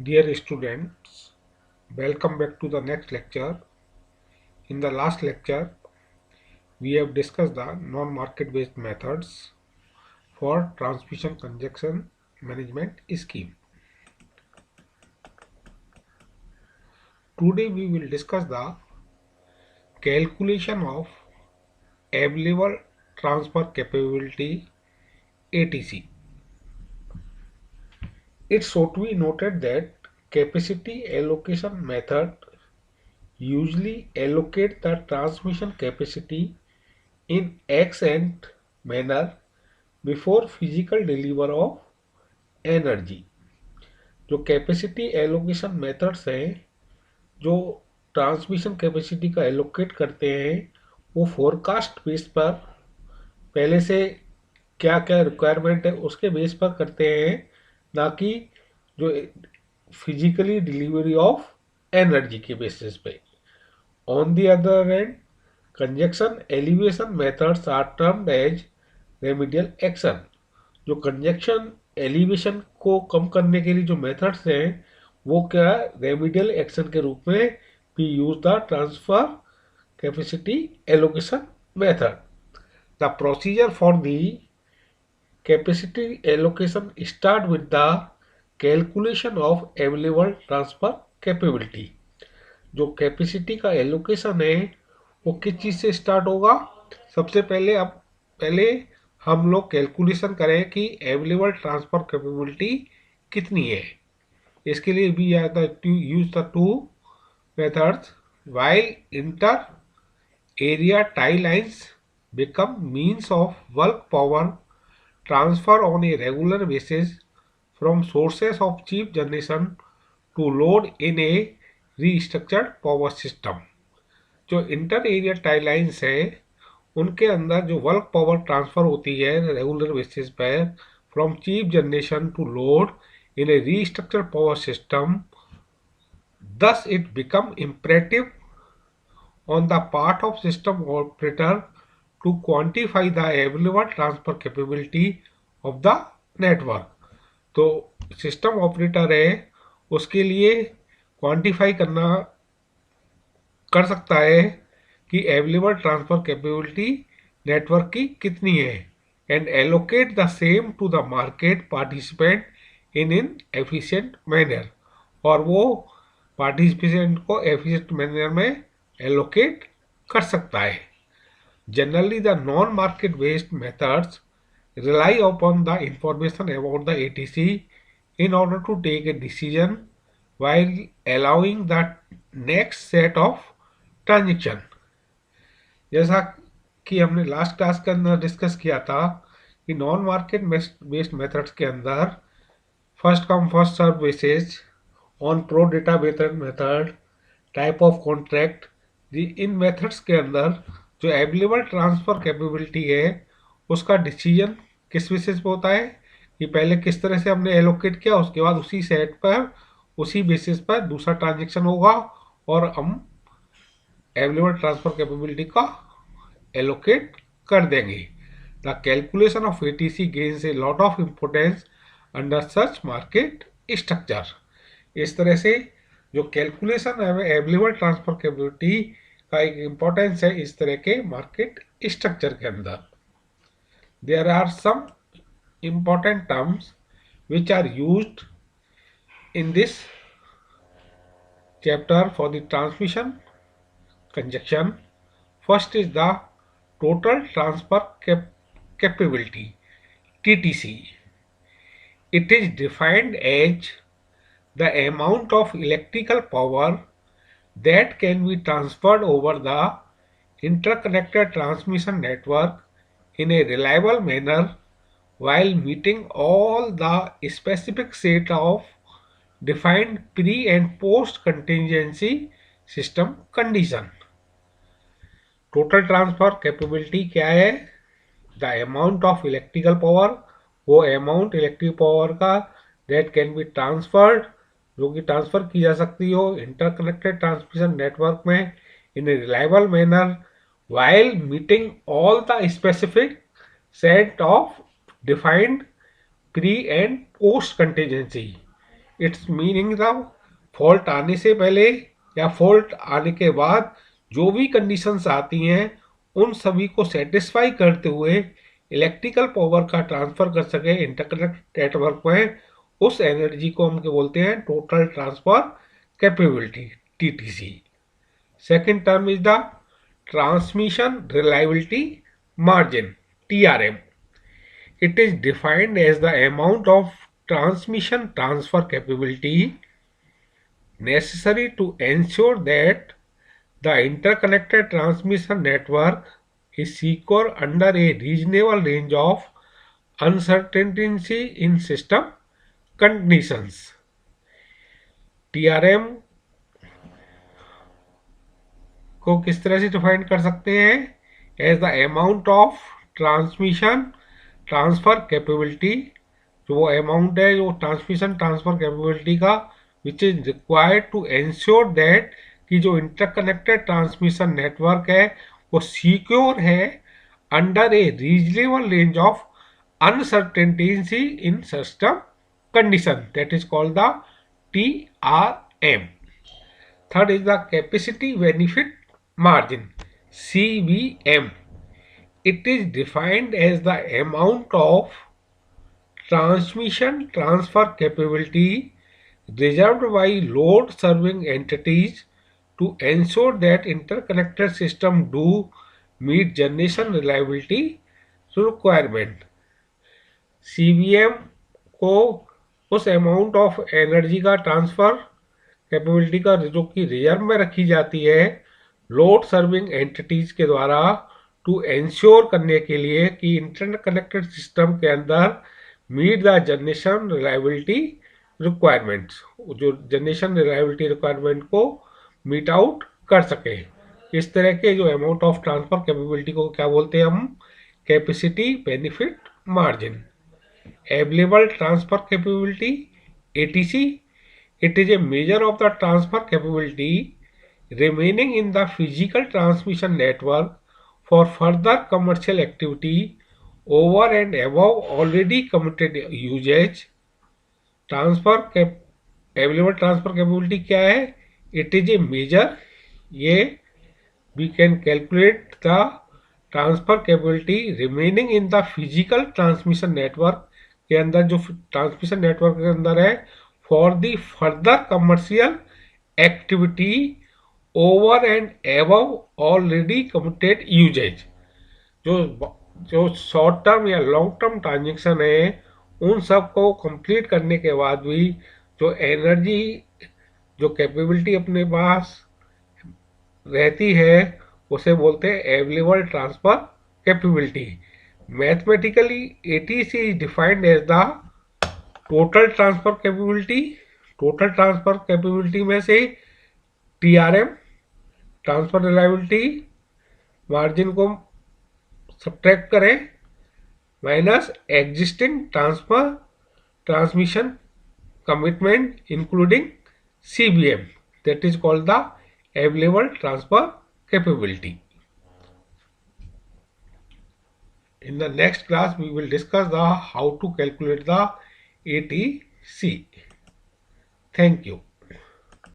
Dear students, welcome back to the next lecture. In the last lecture, we have discussed the non-market based methods for transmission congestion management scheme. Today we will discuss the calculation of available transfer capability ATC. It should be noted that capacity allocation method usually allocate the transmission capacity in X-ant manner before physical deliver of energy. जो capacity allocation methods हैं जो transmission capacity का allocate करते हैं वो forecast base पर पहले से क्या क्या रिक्वायरमेंट है उसके बेस पर करते हैं, ना कि जो फिजिकली डिलीवरी ऑफ एनर्जी के बेसिस पे। On the other hand, congestion alleviation methods are termed as remedial action. जो कंजक्शन एलिवेशन को कम करने के लिए जो मेथड्स हैं वो क्या है, रेमिडियल एक्शन के रूप में we use the transfer capacity allocation method. The procedure for the capacity allocation start with the calculation of available transfer capability. जो कैपेसिटी का एलोकेशन है वो किस चीज़ से स्टार्ट होगा? सबसे पहले हम लोग कैलकुलेशन करें कि अवेलेबल ट्रांसफर कैपेबिलिटी कितनी है। इसके लिए भी use the two methods. While inter area tie lines become means of bulk power transfer on a regular basis from sources of cheap generation to load in a restructured power system. जो inter area tie lines है उनके अंदर जो bulk power transfer होती है regular basis पर from cheap generation to load in a restructure power system, thus it become imperative on the part of system operator to quantify the available transfer capability of the network। तो system operator है उसके लिए quantify कर सकता है कि available transfer capability network की कितनी है and allocate the same to the market participant in efficient manner. और वो पार्टिसिपेंट को एफिशिएंट मैनर में एलोकेट कर सकता है। Generally the non market based methods rely upon the information about the ATC in order to take a decision while allowing the next set of transaction। जैसा कि हमने लास्ट क्लास के अंदर discuss किया था कि नॉन मार्केट बेस्ड मेथड्स के अंदर first come first serve basis, on pro rata based method, type of contract, in methods के अंदर जो अवेलेबल ट्रांसफर कैपेबिलिटी है उसका डिसीजन किस बेसिस पे होता है कि पहले किस तरह से हमने एलोकेट किया, उसके बाद उसी सेट पर उसी बेसिस पर दूसरा ट्रांजेक्शन होगा और हम अवेलेबल ट्रांसफर कैपेबिलिटी का एलोकेट कर देंगे। The calculation of ATC gains a lot of importance under such market structure. इस तरह से जो कैलकुलेशन है अवेलेबल ट्रांसफर कैपेबिलिटी का एक इम्पोर्टेंस है इस तरह के मार्केट स्ट्रक्चर के अंदर। There are some important terms which are used in this chapter for the transmission congestion. First is the total transfer capability TTC. It is defined as the amount of electrical power that can be transferred over the interconnected transmission network in a reliable manner while meeting all the specific set of defined pre and post contingency system condition। Total transfer capability क्या है? The amount of electrical power, वो amount electric power का that can be transferred, जो कि transfer की जा सकती हो इंटरकनेक्टेड ट्रांसमिशन नेटवर्क में in a reliable manner while meeting all the specific set of defined pre and post contingency। It's meaning the fault आने से पहले या फॉल्ट आने के बाद जो भी कंडीशंस आती हैं उन सभी को सेटिस्फाई करते हुए इलेक्ट्रिकल पावर का ट्रांसफर कर सके इंटरकनेक्ट नेटवर्क में, उस एनर्जी को हम क्या बोलते हैं, total transfer capability, TTC. Second term is the transmission reliability margin, TRM. It is defined as the amount of transmission transfer capability necessary to ensure that the interconnected transmission network is secure under a reasonable range of uncertainty in system conditions. TRM को किस तरह से define कर सकते हैं? As the amount of transmission transfer capability, जो वो amount है जो ट्रांसमिशन ट्रांसफर कैपेबिलिटी का, which is required to ensure that कि जो इंटरकनेक्टेड ट्रांसमिशन नेटवर्क है वो सिक्योर है under a reasonable range of uncertainty in system condition, that is called the TRM. Third is the capacity benefit margin, CBM. It is defined as the amount of transmission transfer capability reserved by load serving entities to ensure that interconnected system do meet generation reliability requirement. CBM को उस amount of energy का transfer capability का जो कि reserve में रखी जाती है लोड सर्विंग एंटिटीज के द्वारा, टू एंश्योर करने के लिए कि इंटरकनेक्टेड सिस्टम के अंदर meet the generation reliability requirements, जो जनरेशन रिलायबिलिटी रिक्वायरमेंट को मीट आउट कर सके। इस तरह के जो अमाउंट ऑफ ट्रांसफर कैपेबिलिटी को क्या बोलते हैं हम? Capacity benefit margin. Available transfer capability, ATC. It is a measure of the transfer capability remaining in the physical transmission network for further commercial activity over and above already committed usage. Available transfer capability क्या है? It is a measure, ये we can calculate the transfer capability remaining in the physical transmission network के अंदर, जो transmission network के अंदर है, for the further commercial activity over and above already committed uses. जो शॉर्ट टर्म या long term transaction है उन सब को कंप्लीट करने के बाद भी जो एनर्जी, जो कैपेबिलिटी अपने पास रहती है उसे बोलते हैं available transfer capability. Mathematically ATC is defined as the total transfer capability. Total transfer capability में से TRM, ट्रांसफर रिलायबिलिटी मार्जिन को सब्ट्रैक्ट करें minus existing transfer transmission commitment including CBM, that is called the available transfer capability. In the next class, we will discuss how to calculate the ATC. Thank you.